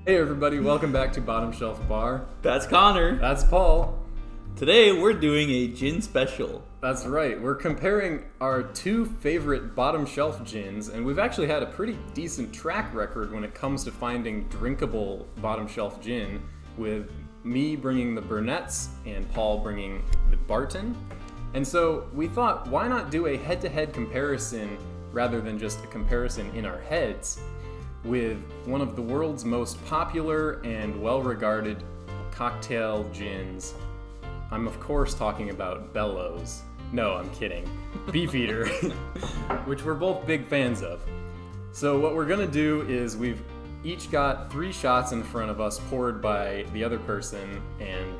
Hey everybody, welcome back to Bottom Shelf Bar. That's Connor. That's Paul. Today we're doing a gin special. That's right, we're comparing our two favorite bottom shelf gins, and we've actually had a pretty decent track record when it comes to finding drinkable bottom shelf gin, with me bringing the Burnett's and Paul bringing the Barton. And so we thought, why not do a head-to-head comparison rather than just a comparison in our heads with one of the world's most popular and well-regarded cocktail gins. I'm of course talking about Bellows. No, I'm kidding. Beefeater, which we're both big fans of. So what we're gonna do is we've each got 3 shots in front of us poured by the other person and,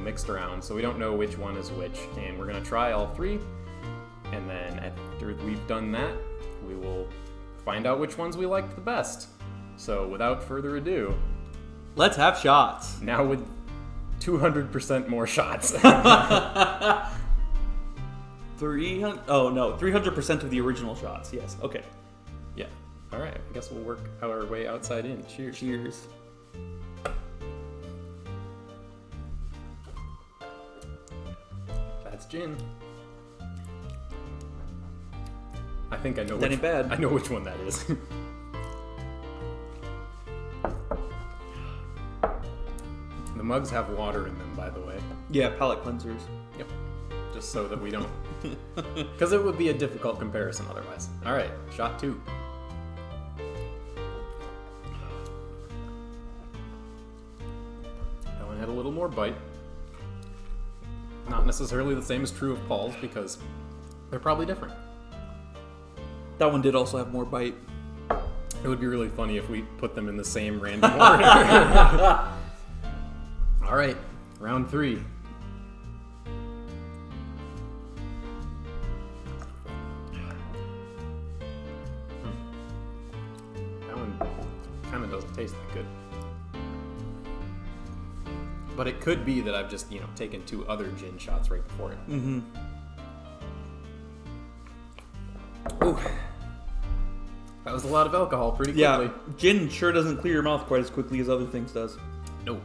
mixed around, so we don't know which one is which. And we're gonna try all 3, and then after we've done that, we will find out which ones we liked the best. So without further ado, let's have shots. now with 200% more shots. 300% of the original shots. Yes. Okay. Yeah. All right. I guess we'll work our way outside in. Cheers. Cheers. That's gin. I think I know That ain't bad. I know which one that is. The mugs have water in them, by the way. Yeah, palate cleansers. Yep. Just so that we don't... Because it would be a difficult comparison otherwise. All right, shot 2. That one had a little more bite. Not necessarily the same as true of Paul's, because they're probably different. That one did also have more bite. It would be really funny if we put them in the same random order. All right, round 3. That one kind of doesn't taste that good. But it could be that I've just, taken 2 other gin shots right before it. Mm-hmm. Ooh. That was a lot of alcohol pretty quickly. Yeah, gin sure doesn't clear your mouth quite as quickly as other things does. No.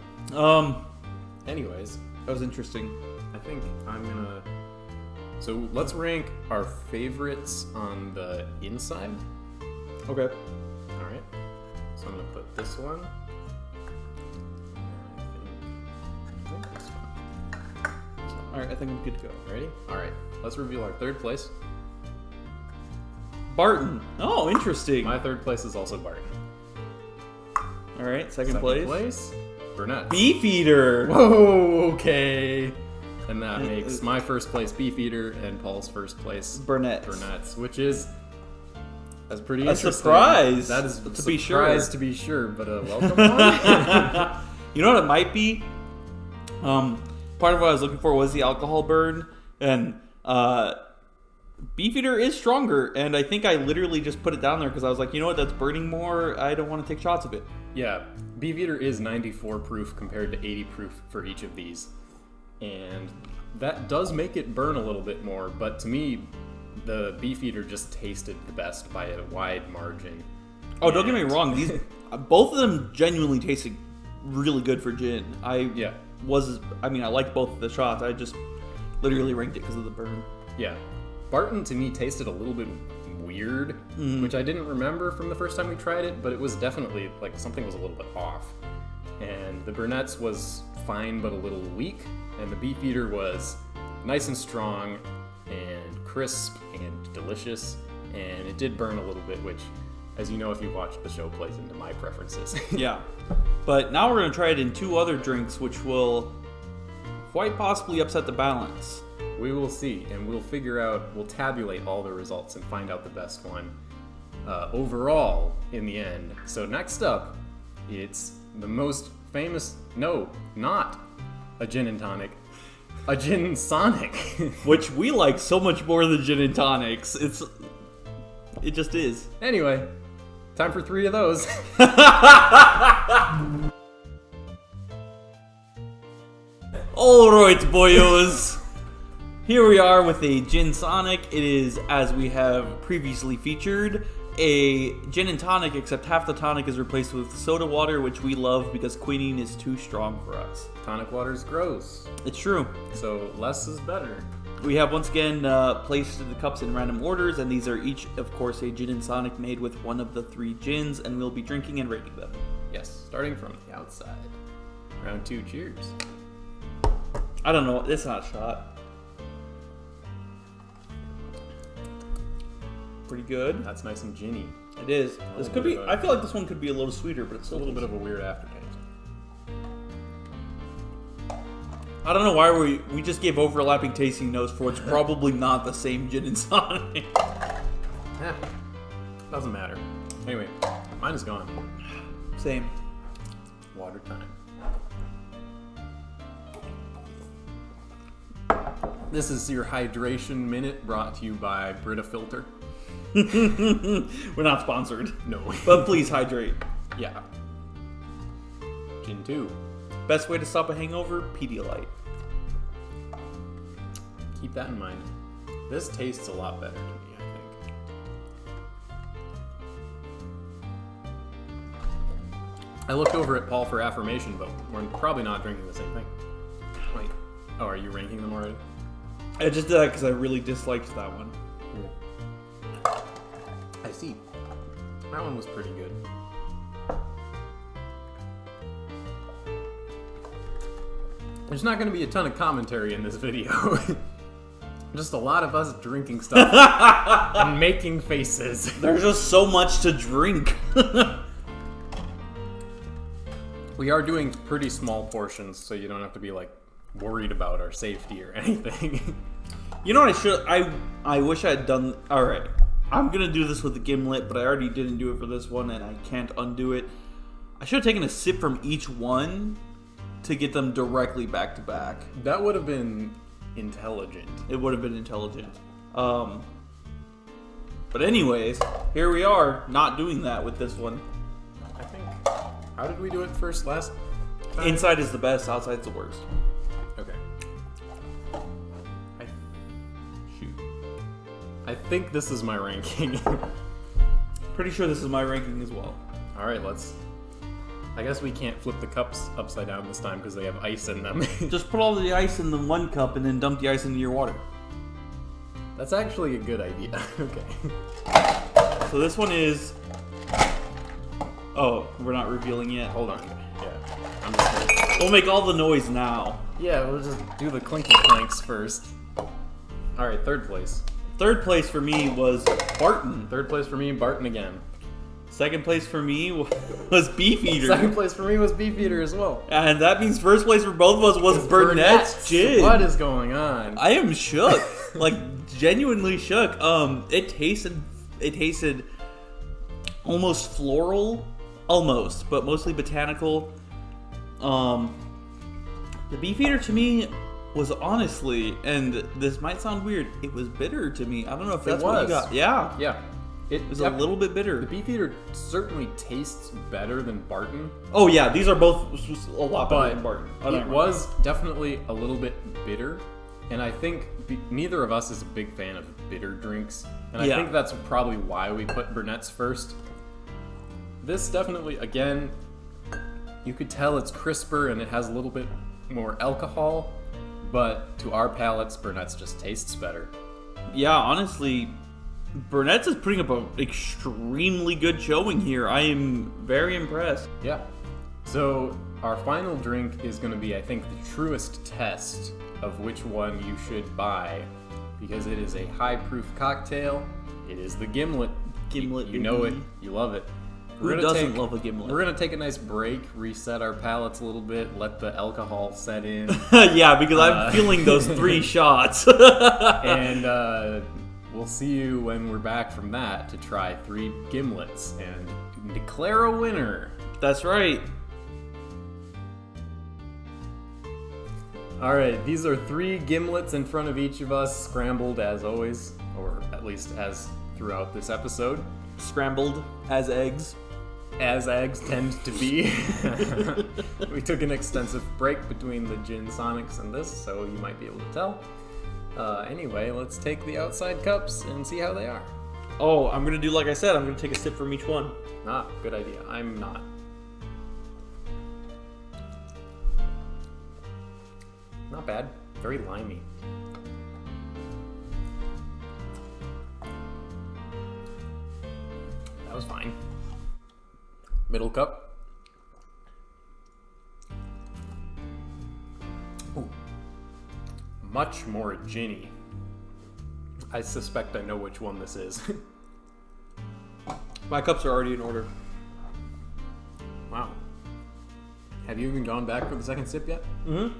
Anyways, That was interesting. I think I'm gonna... So let's rank our favorites on the inside. Okay. Alright. So I'm gonna put this one. I think this one. Alright, I think I'm good to go. Ready? Alright. Let's reveal our 3rd place. Barton. Oh, interesting. My 3rd place is also Barton. Alright, second Second place. Burnett. Beefeater. Whoa, okay. And that makes my 1st place Beefeater and Paul's 1st place Burnett's, which is... That's pretty interesting. A surprise. That is to be sure. To be sure, but a welcome one. You know what it might be? Part of what I was looking for was the alcohol burn, and Beefeater is stronger, and I think I literally just put it down there because I was like, you know what, that's burning more. I don't want to take shots of it. Yeah, Beefeater is 94 proof compared to 80 proof for each of these, and that does make it burn a little bit more. But to me, the Beefeater just tasted the best by a wide margin. Oh, don't get me wrong; these both of them genuinely tasted really good for gin. I liked both of the shots. I just literally ranked it because of the burn. Yeah. Barton to me tasted a little bit weird, which I didn't remember from the first time we tried it, but it was definitely like something was a little bit off. And the Burnett's was fine but a little weak, and the Beefeater was nice and strong and crisp and delicious, and it did burn a little bit, which, as you know if you've watched the show, plays into my preferences. Yeah. But now we're going to try it in 2 other drinks, which will quite possibly upset the balance. We will see, and we'll tabulate all the results and find out the best one overall in the end. So next up, it's the most famous, no, not a gin and tonic, a gin sonic. Which we like so much more than gin and tonics. It just is. Anyway, time for 3 of those. Alright, boyos. Here we are with a Gin Sonic. It is, as we have previously featured, a gin and tonic, except half the tonic is replaced with soda water, which we love because quinine is too strong for us. Tonic water's gross. It's true. So less is better. We have once again placed the cups in random orders, and these are each, of course, a gin and tonic made with one of the 3 gins, and we'll be drinking and rating them. Yes, starting from the outside. Round 2, cheers. I don't know, it's not a shot. Pretty good. That's nice and ginny. It is. This could be. I feel like this one could be a little sweeter, but it's a little bit of a weird aftertaste. I don't know why we just gave overlapping tasting notes for what's probably not the same gin and tonic. Doesn't matter. Anyway, mine is gone. Same. Water time. This is your hydration minute brought to you by Brita Filter. We're not sponsored. No. But please hydrate. Yeah. Gin 2. Best way to stop a hangover? Pedialyte. Keep that in mind. This tastes a lot better to me, I think. I looked over at Paul for affirmation, but we're probably not drinking the same thing. Wait. Oh, are you ranking them already? I just did that because I really disliked that one. I see. That one was pretty good. There's not going to be a ton of commentary in this video. Just a lot of us drinking stuff and making faces. There's just so much to drink. We are doing pretty small portions, so you don't have to be like worried about our safety or anything. You know what I should? I wish I had done. All right, I'm gonna do this with the gimlet, but I already didn't do it for this one, and I can't undo it. I should have taken a sip from each one to get them directly back to back. That would have been intelligent. It would have been intelligent. But anyways, here we are, not doing that with this one. I think. How did we do it first last time? Inside is the best, outside's the worst. Okay. I think this is my ranking. Pretty sure this is my ranking as well. Alright, I guess we can't flip the cups upside down this time because they have ice in them. Just put all the ice in the one cup and then dump the ice into your water. That's actually a good idea. Okay. So this one is... Oh, we're not revealing yet? Hold on. Yeah. I'm just gonna... We'll make all the noise now. Yeah, we'll just do the clinky clanks first. Alright, third place. Third place for me was Barton. Third place for me, Barton again. Second place for me was Beefeater. Second place for me was Beefeater as well. And that means first place for both of us was Burnett's gin. What is going on? I am shook. Like, genuinely shook. It tasted almost floral. Almost, but mostly botanical. The Beefeater to me was honestly, and this might sound weird, it was bitter to me. I don't know if that's what you got. Yeah. Yeah. It was a little bit bitter. The Beefeater certainly tastes better than Barton. Oh yeah, these are both a lot better than Barton. It was definitely a little bit bitter, and I think neither of us is a big fan of bitter drinks, and I think that's probably why we put Burnett's first. This definitely, again, you could tell it's crisper and it has a little bit more alcohol, but to our palates, Burnett's just tastes better. Yeah, honestly, Burnett's is putting up an extremely good showing here. I am very impressed. Yeah. So our final drink is going to be, I think, the truest test of which one you should buy, because it is a high-proof cocktail. It is the Gimlet. Gimlet. You know it. You love it. Who doesn't love a gimlet? We're going to take a nice break, reset our palates a little bit, let the alcohol set in. Yeah, because I'm feeling those 3 shots. And we'll see you when we're back from that to try 3 gimlets and declare a winner. That's right. Alright, these are 3 gimlets in front of each of us, scrambled as always, or at least as throughout this episode. Scrambled as eggs. As eggs tend to be. We took an extensive break between the gin sonics and this, so you might be able to tell. Anyway, let's take the outside cups and see how they are. Oh, I'm gonna do like I said. I'm gonna take a sip from each one. Ah, good idea. I'm not. Not bad. Very limey. That was fine. Middle cup. Ooh. Much more ginny. I suspect I know which one this is. My cups are already in order. Wow. Have you even gone back for the second sip yet? Mm-hmm.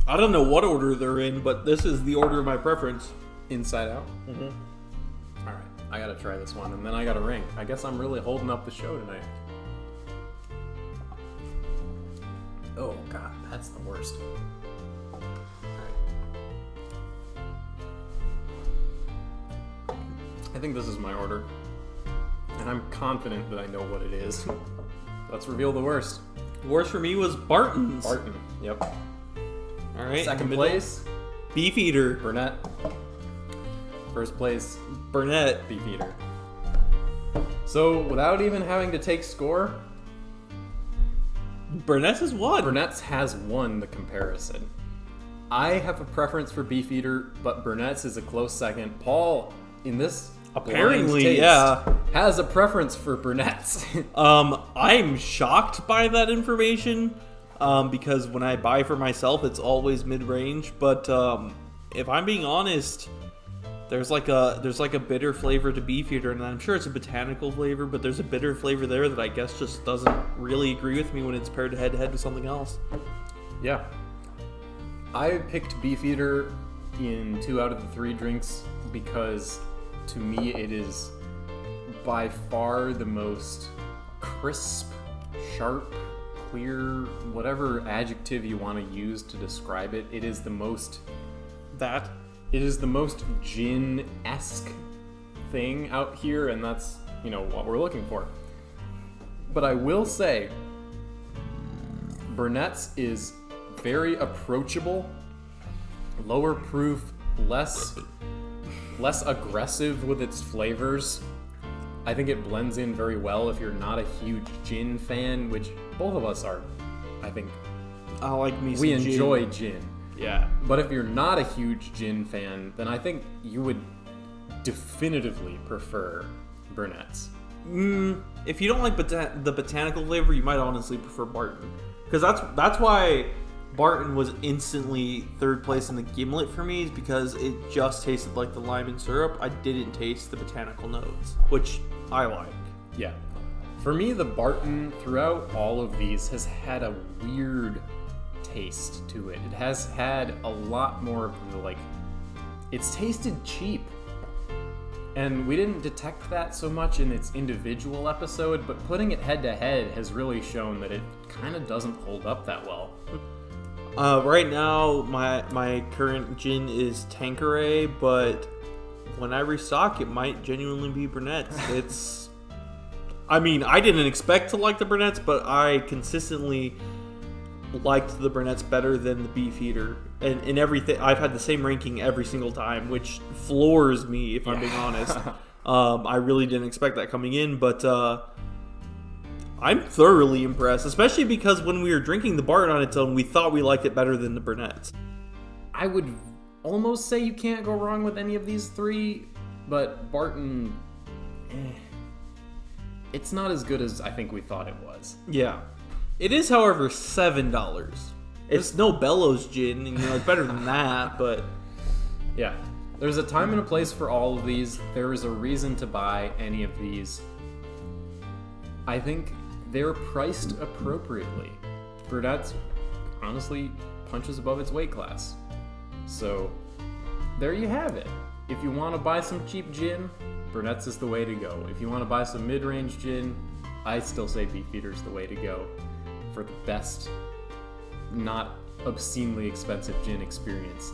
I don't know what order they're in, but this is the order of my preference. Inside out? Mm-hmm. Alright, I gotta try this one, and then I gotta rank. I guess I'm really holding up the show tonight. Oh god, that's the worst. I think this is my order. And I'm confident that I know what it is. Let's reveal the worst. Worst for me was Barton's. Barton, yep. Alright. Second place, Beefeater. Burnett. First place, Burnett. Beefeater. So, without even having to take score, Burnett's has won. Burnett's has won the comparison. I have a preference for Beefeater, but Burnett's is a close second. Paul, in this Apparently, blind taste, yeah. has a preference for Burnett's. I'm shocked by that information because when I buy for myself, it's always mid-range. But if I'm being honest, there's like a bitter flavor to Beefeater, and I'm sure it's a botanical flavor, but there's a bitter flavor there that I guess just doesn't really agree with me when it's paired head-to-head with something else. Yeah. I picked Beefeater in 2 out of the 3 drinks because, to me, it is by far the most crisp, sharp, clear, whatever adjective you want to use to describe it. It is the most gin-esque thing out here, and that's, what we're looking for. But I will say, Burnett's is very approachable, lower proof, less aggressive with its flavors. I think it blends in very well if you're not a huge gin fan, which both of us are. I think I like me some we gin. enjoy gin. Yeah. But if you're not a huge gin fan, then I think you would definitively prefer Burnett's. If you don't like the botanical flavor, you might honestly prefer Barton, because that's why Barton was instantly third place in the Gimlet for me, is because it just tasted like the lime and syrup. I didn't taste the botanical notes, which I like. Yeah. For me, the Barton, throughout all of these, has had a weird taste to it. It has had a lot more of the, it's tasted cheap. And we didn't detect that so much in its individual episode, but putting it head to head has really shown that it kind of doesn't hold up that well. Right now, my current gin is Tanqueray, but when I restock, it might genuinely be Burnett's. I didn't expect to like the Burnett's, but I consistently liked the Burnett's better than the Beefeater. And in everything, I've had the same ranking every single time, which floors me, if I'm being honest. I really didn't expect that coming in, but I'm thoroughly impressed, especially because when we were drinking the Barton on its own, we thought we liked it better than the Burnett's. I would almost say you can't go wrong with any of these 3, but Barton, it's not as good as I think we thought it was. Yeah. It is, however, $7. It's no Bellows gin, and it's better than that, but yeah. There's a time and a place for all of these. There is a reason to buy any of these. I think they're priced appropriately. Burnett's honestly punches above its weight class. So there you have it. If you want to buy some cheap gin, Burnett's is the way to go. If you want to buy some mid-range gin, I still say Beefeater's the way to go for the best, not obscenely expensive gin experience.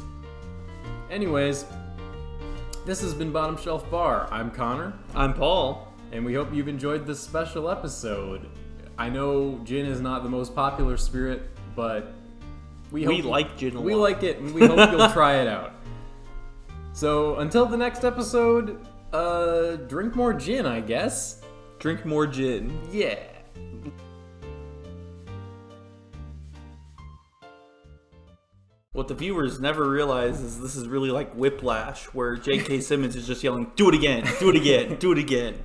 Anyways, this has been Bottom Shelf Bar. I'm Connor. I'm Paul. And we hope you've enjoyed this special episode. I know gin is not the most popular spirit, but we like gin a lot. We like it, and we hope you'll try it out. So until the next episode, Drink more gin, I guess. Drink more gin. Yeah. What the viewers never realize is this is really like Whiplash, where J.K. Simmons is just yelling, "Do it again, do it again, do it again."